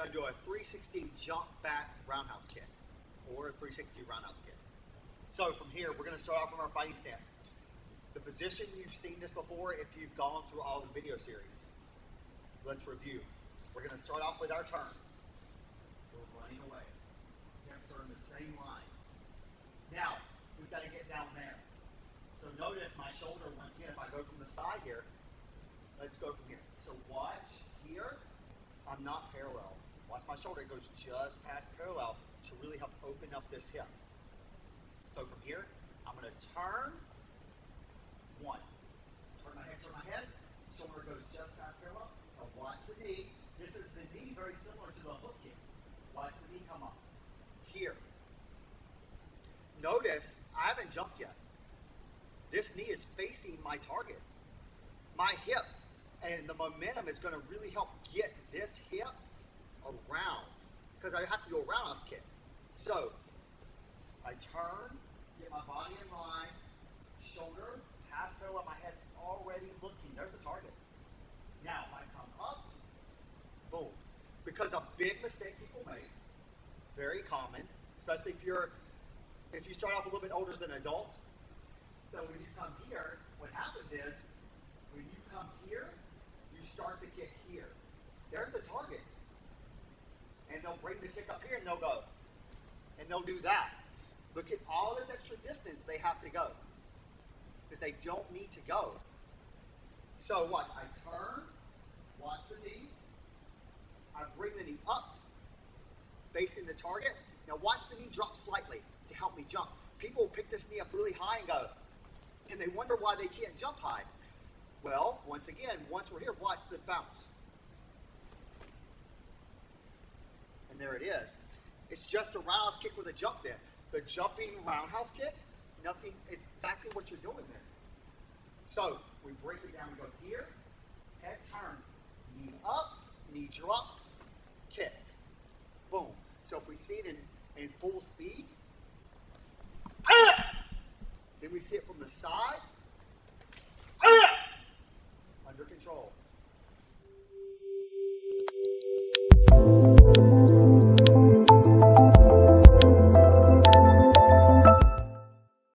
going to do a 360 jump back roundhouse kick, or a 360 roundhouse kick. So from here, we're going to start off from our fighting stance. The position, you've seen this before if you've gone through all the video series. Let's review. We're going to start off with our turn. We're running away. Hips are in the same line. Now, we've got to get down there. So notice my shoulder, once again, if I go from the side here, let's go from here. So watch here, I'm not parallel. Watch my shoulder, it goes just past parallel to really help open up this hip. So from here, I'm going to turn, one. Turn my head, shoulder goes just past parallel. Now watch the knee. This is the knee very similar to the hook kick. Watch the knee come up. Here. Notice, I haven't jumped yet. This knee is facing my target, my hip, and the momentum is going to really help get this hip around, because I have to do a roundhouse kick. So, I turn, get my body in line, shoulder, pass parallel, my head's already looking, there's the target. Now, I come up, boom. Because a big mistake people make, very common, especially if you start off a little bit older as an adult. So when you come here, what happens is, when you come here, you start the kick here. There's the target. And they'll bring the kick up here and they'll go. And they'll do that. Look at all this extra distance they have to go, that they don't need to go. So what? I turn, watch the knee. I bring the knee up, facing the target. Now watch the knee drop slightly to help me jump. People pick this knee up really high and go, and they wonder why they can't jump high. Well, once again, once we're here, watch the bounce. And there it is. It's just a roundhouse kick with a jump there. The jumping roundhouse kick, nothing, it's exactly what you're doing there. So, we break it down, we go here, head turn, knee up, knee drop, kick. Boom. So if we see it in full speed, then we see it from the side,